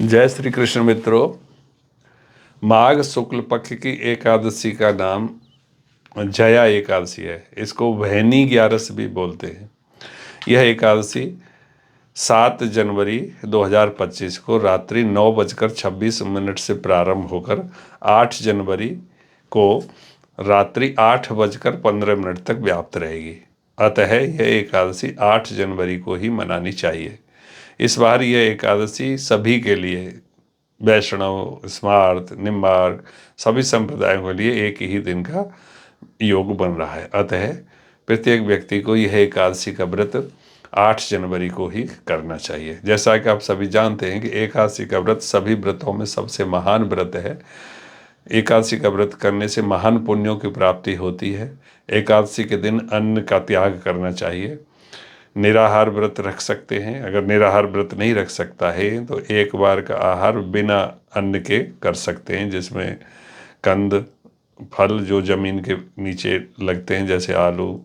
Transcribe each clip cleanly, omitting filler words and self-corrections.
जय श्री कृष्ण मित्रों। माघ शुक्ल पक्ष की एकादशी का नाम जया एकादशी है। इसको वहनी ग्यारस भी बोलते हैं। यह एकादशी 7 जनवरी 2025 को रात्रि 9:26 से प्रारंभ होकर 8 जनवरी को रात्रि 8:15 तक व्याप्त रहेगी। अतः यह एकादशी 8 जनवरी को ही मनानी चाहिए। इस बार यह एकादशी सभी के लिए, वैष्णव, स्मार्त, निम्बार्क, सभी संप्रदायों के लिए एक ही दिन का योग बन रहा है। अतः प्रत्येक व्यक्ति को यह एकादशी का व्रत 8 जनवरी को ही करना चाहिए। जैसा कि आप सभी जानते हैं कि एकादशी का व्रत सभी व्रतों में सबसे महान व्रत है। एकादशी का व्रत करने से महान पुण्यों की प्राप्ति होती है। एकादशी के दिन अन्न का त्याग करना चाहिए। निराहार व्रत रख सकते हैं। अगर निराहार व्रत नहीं रख सकता है तो एक बार का आहार बिना अन्न के कर सकते हैं, जिसमें कंद, फल जो ज़मीन के नीचे लगते हैं जैसे आलू,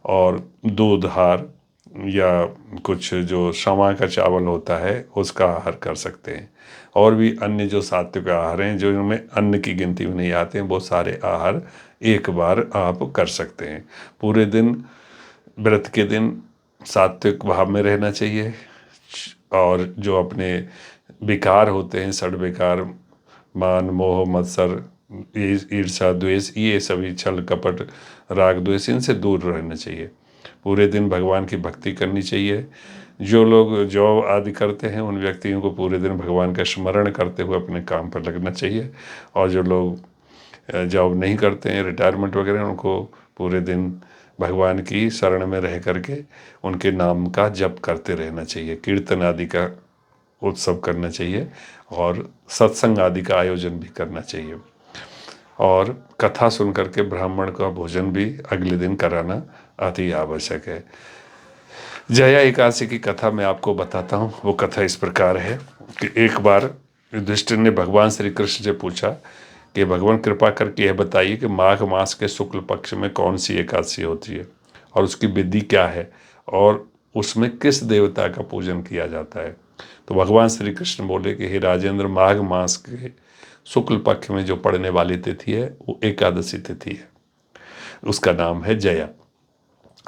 और दूध आहार या कुछ जो समा का चावल होता है उसका आहार कर सकते हैं। और भी अन्य जो सात्विक आहार हैं जो इनमें अन्न की गिनती में नहीं आते हैं, वो सारे आहार एक बार आप कर सकते हैं। पूरे दिन, व्रत के दिन सात्विक भाव में रहना चाहिए। और जो अपने विकार होते हैं, षड विकार, मान, मोह, मत्सर, ईर्षा, द्वेष, ये सभी छल, कपट, राग, द्वेष, इनसे दूर रहना चाहिए। पूरे दिन भगवान की भक्ति करनी चाहिए। जो लोग जॉब आदि करते हैं उन व्यक्तियों को पूरे दिन भगवान का स्मरण करते हुए अपने काम पर लगना चाहिए। और जो लोग जॉब नहीं करते हैं, रिटायरमेंट वगैरह, उनको पूरे दिन भगवान की शरण में रह करके उनके नाम का जप करते रहना चाहिए। कीर्तन आदि का उत्सव करना चाहिए और सत्संग आदि का आयोजन भी करना चाहिए। और कथा सुन करके ब्राह्मण का भोजन भी अगले दिन कराना अति आवश्यक है। जया एकादशी की कथा मैं आपको बताता हूँ। वो कथा इस प्रकार है कि एक बार युधिष्ठिर ने भगवान श्री कृष्ण से पूछा कि भगवान कृपा करके यह बताइए कि माघ मास के शुक्ल पक्ष में कौन सी एकादशी होती है और उसकी विधि क्या है और उसमें किस देवता का पूजन किया जाता है। तो भगवान श्री कृष्ण बोले कि हे राजेंद्र, माघ मास के शुक्ल पक्ष में जो पड़ने वाली तिथि है वो एकादशी तिथि है। उसका नाम है जया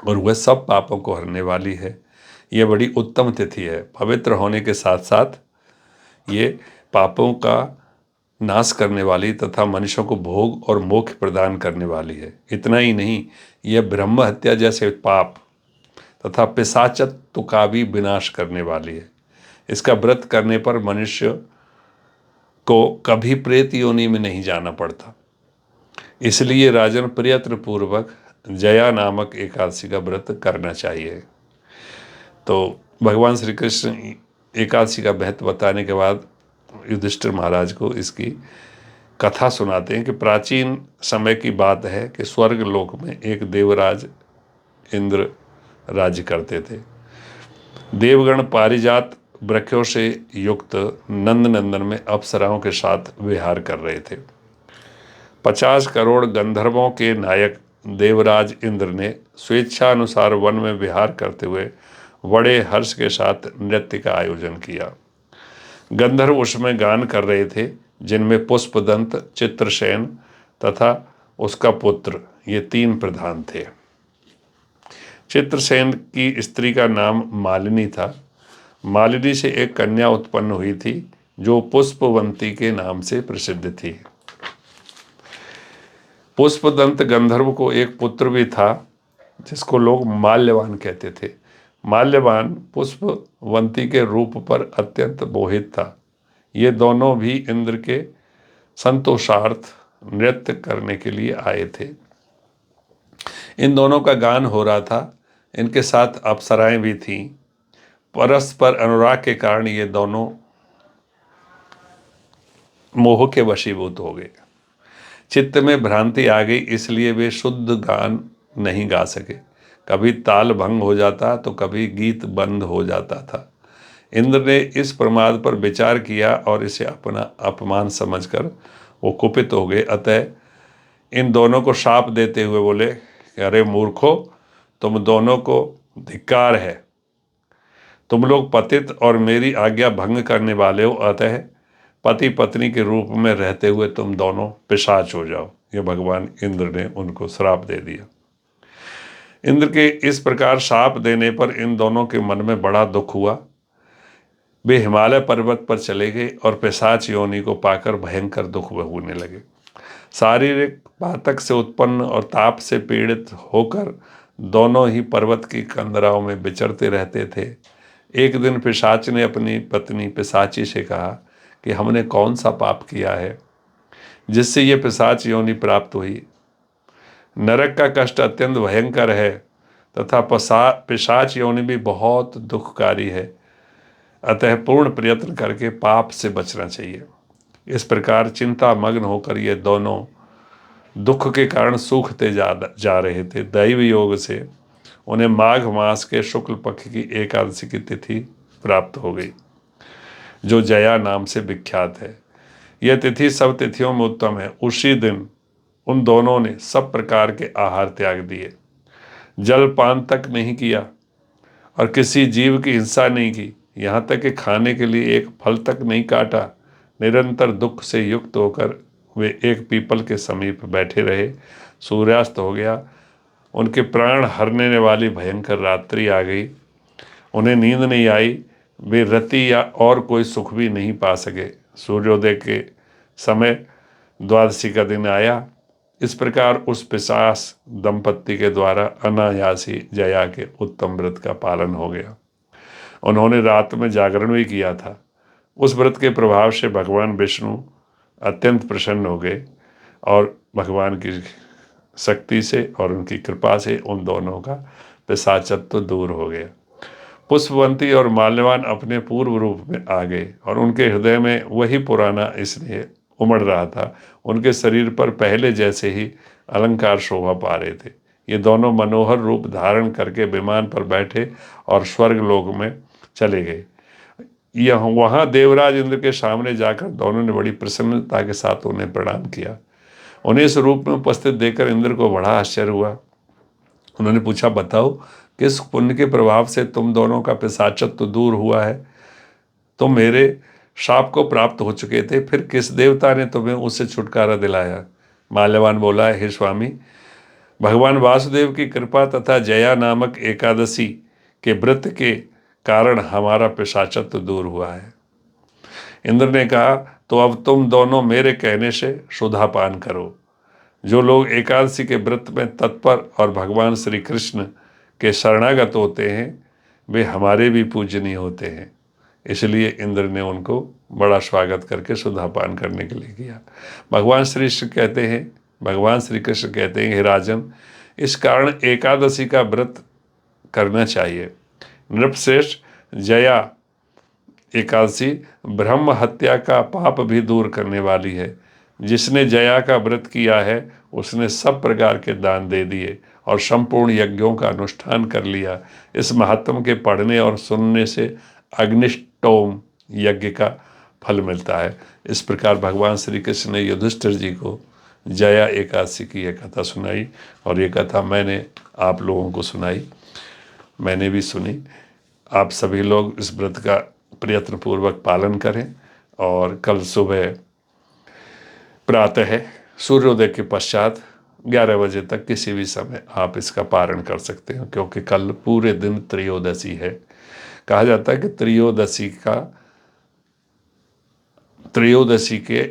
और वह सब पापों को हरने वाली है। यह बड़ी उत्तम तिथि है। पवित्र होने के साथ साथ ये पापों का नाश करने वाली तथा मनुष्यों को भोग और मोक्ष प्रदान करने वाली है। इतना ही नहीं, यह ब्रह्म हत्या जैसे पाप तथा पिशाचत्व का भी विनाश करने वाली है। इसका व्रत करने पर मनुष्य को कभी प्रेत योनि में नहीं जाना पड़ता। इसलिए राजन, प्रयत्न पूर्वक जया नामक एकादशी का व्रत करना चाहिए। तो भगवान श्री कृष्ण एकादशी का महत्व बताने के बाद युधिष्ठिर महाराज को इसकी कथा सुनाते हैं कि प्राचीन समय की बात है कि स्वर्ग लोक में एक देवराज इंद्र राज्य करते थे। देवगण पारिजात वृक्षों से युक्त नंद नंदन में अप्सराओं के साथ विहार कर रहे थे। 50 करोड़ गंधर्वों के नायक देवराज इंद्र ने स्वेच्छानुसार वन में विहार करते हुए बड़े हर्ष के साथ नृत्य का आयोजन किया। गंधर्व उसमें गान कर रहे थे, जिनमें पुष्पदंत, चित्रसेन तथा उसका पुत्र, ये 3 प्रधान थे। चित्रसेन की स्त्री का नाम मालिनी था। मालिनी से एक कन्या उत्पन्न हुई थी जो पुष्पवंती के नाम से प्रसिद्ध थी। पुष्पदंत गंधर्व को एक पुत्र भी था जिसको लोग माल्यवान कहते थे। माल्यवान पुष्पवंती के रूप पर अत्यंत मोहित था। ये दोनों भी इंद्र के संतोषार्थ नृत्य करने के लिए आए थे। इन दोनों का गान हो रहा था। इनके साथ अप्सराएं भी थीं। परस्पर अनुराग के कारण ये दोनों मोह के वशीभूत हो गए। चित्त में भ्रांति आ गई, इसलिए वे शुद्ध गान नहीं गा सके। कभी ताल भंग हो जाता तो कभी गीत बंद हो जाता था। इंद्र ने इस प्रमाद पर विचार किया और इसे अपना अपमान समझकर वो कुपित हो गए। अतः इन दोनों को शाप देते हुए बोले कि अरे मूर्खो, तुम दोनों को धिक्कार है। तुम लोग पतित और मेरी आज्ञा भंग करने वाले हो, अतः पति पत्नी के रूप में रहते हुए तुम दोनों पिशाच हो जाओ। ये भगवान इंद्र ने उनको श्राप दे दिया। इंद्र के इस प्रकार शाप देने पर इन दोनों के मन में बड़ा दुख हुआ। वे हिमालय पर्वत पर चले गए और पिशाच योनि को पाकर भयंकर दुख भोगने लगे। शारीरिक पातक से उत्पन्न और ताप से पीड़ित होकर दोनों ही पर्वत की कंदराओं में विचरते रहते थे। एक दिन पिशाच ने अपनी पत्नी पिशाची से कहा कि हमने कौन सा पाप किया है जिससे ये पिशाच योनि प्राप्त हुई। नरक का कष्ट अत्यंत भयंकर है तथा पिशाच योनि भी बहुत दुखकारी है, अतः पूर्ण प्रयत्न करके पाप से बचना चाहिए। इस प्रकार चिंता मग्न होकर ये दोनों दुख के कारण सूखते जा रहे थे। दैव योग से उन्हें माघ मास के शुक्ल पक्ष की एकादशी की तिथि प्राप्त हो गई, जो जया नाम से विख्यात है। यह तिथि सब तिथियों में उत्तम है। उसी दिन उन दोनों ने सब प्रकार के आहार त्याग दिए, जलपान तक नहीं किया और किसी जीव की हिंसा नहीं की, यहाँ तक कि खाने के लिए एक फल तक नहीं काटा। निरंतर दुख से युक्त होकर वे एक पीपल के समीप बैठे रहे। सूर्यास्त हो गया। उनके प्राण हरने वाली भयंकर रात्रि आ गई। उन्हें नींद नहीं आई। वे रति या और कोई सुख भी नहीं पा सके। सूर्योदय के समय द्वादशी का दिन आया। इस प्रकार उस पिशाच दंपत्ति के द्वारा अनायासी जया के उत्तम व्रत का पालन हो गया। उन्होंने रात में जागरण भी किया था। उस व्रत के प्रभाव से भगवान विष्णु अत्यंत प्रसन्न हो गए और भगवान की शक्ति से और उनकी कृपा से उन दोनों का पिशाचत्व दूर हो गया। पुष्पवंती और माल्यवान अपने पूर्व रूप में आ गए और उनके हृदय में वही पुराना स्नेह उमड़ रहा था। उनके शरीर पर पहले जैसे ही अलंकार शोभा पा रहे थे। ये दोनों मनोहर रूप धारण करके विमान पर बैठे और स्वर्ग लोक में चले गए। यह वहाँ देवराज इंद्र के सामने जाकर दोनों ने बड़ी प्रसन्नता के साथ उन्हें प्रणाम किया। उन्हें इस रूप में उपस्थित देखकर इंद्र को बड़ा आश्चर्य हुआ। उन्होंने पूछा, बताओ किस पुण्य के प्रभाव से तुम दोनों का पिशाचत्व दूर हुआ है? तुम मेरे शाप को प्राप्त हो चुके थे, फिर किस देवता ने तुम्हें उससे छुटकारा दिलाया? माल्यवान बोला, हे स्वामी, भगवान वासुदेव की कृपा तथा जया नामक एकादशी के व्रत के कारण हमारा पिशाचत्व दूर हुआ है। इंद्र ने कहा, तो अब तुम दोनों मेरे कहने से सुधापान करो। जो लोग एकादशी के व्रत में तत्पर और भगवान श्री कृष्ण के शरणागत होते हैं वे हमारे भी पूजनीय होते हैं। इसलिए इंद्र ने उनको बड़ा स्वागत करके सुधापान करने के लिए किया। भगवान श्री कृष्ण कहते हैं, हे राजन, इस कारण एकादशी का व्रत करना चाहिए। नृपश्रेष्ठ, जया एकादशी ब्रह्म हत्या का पाप भी दूर करने वाली है। जिसने जया का व्रत किया है उसने सब प्रकार के दान दे दिए और संपूर्ण यज्ञों का अनुष्ठान कर लिया। इस महात्म के पढ़ने और सुनने से अग्निष्टोम यज्ञ का फल मिलता है। इस प्रकार भगवान श्री कृष्ण ने युधिष्ठिर जी को जया एकादशी की यह कथा सुनाई और ये कथा मैंने आप लोगों को सुनाई, मैंने भी सुनी। आप सभी लोग इस व्रत का प्रयत्नपूर्वक पालन करें और कल सुबह प्रातः सूर्योदय के पश्चात 11 बजे तक किसी भी समय आप इसका पारण कर सकते हैं, क्योंकि कल पूरे दिन त्रयोदशी है। कहा जाता है कि त्रयोदशी के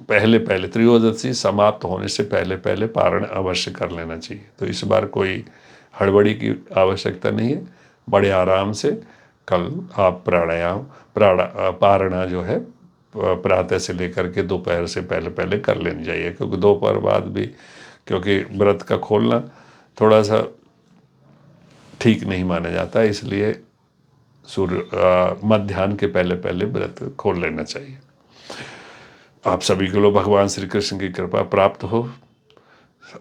पहले त्रयोदशी समाप्त होने से पहले पारण अवश्य कर लेना चाहिए। तो इस बार कोई हड़बड़ी की आवश्यकता नहीं है। बड़े आराम से कल आप पारणा जो है प्रातः से लेकर के दोपहर से पहले कर लेनी चाहिए, क्योंकि दोपहर बाद भी क्योंकि व्रत का खोलना थोड़ा सा ठीक नहीं माना जाता, इसलिए मध्याह्न के पहले व्रत खोल लेना चाहिए। आप सभी को लोग भगवान श्री कृष्ण की कृपा प्राप्त हो,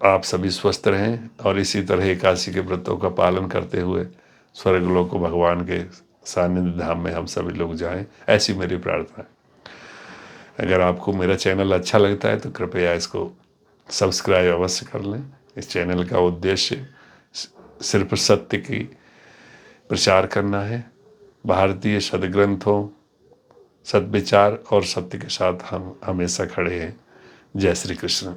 आप सभी स्वस्थ रहें और इसी तरह एकादशी के व्रतों का पालन करते हुए स्वर्गलोक को भगवान के सानिध्य धाम में हम सभी लोग जाएं, ऐसी मेरी प्रार्थना है। अगर आपको मेरा चैनल अच्छा लगता है तो कृपया इसको सब्सक्राइब अवश्य कर लें। इस चैनल का उद्देश्य सिर्फ सत्य की प्रचार करना है भारतीय सद्ग्रंथों, सद्विचार और सत्य के साथ हम हमेशा खड़े हैं। जय श्री कृष्ण।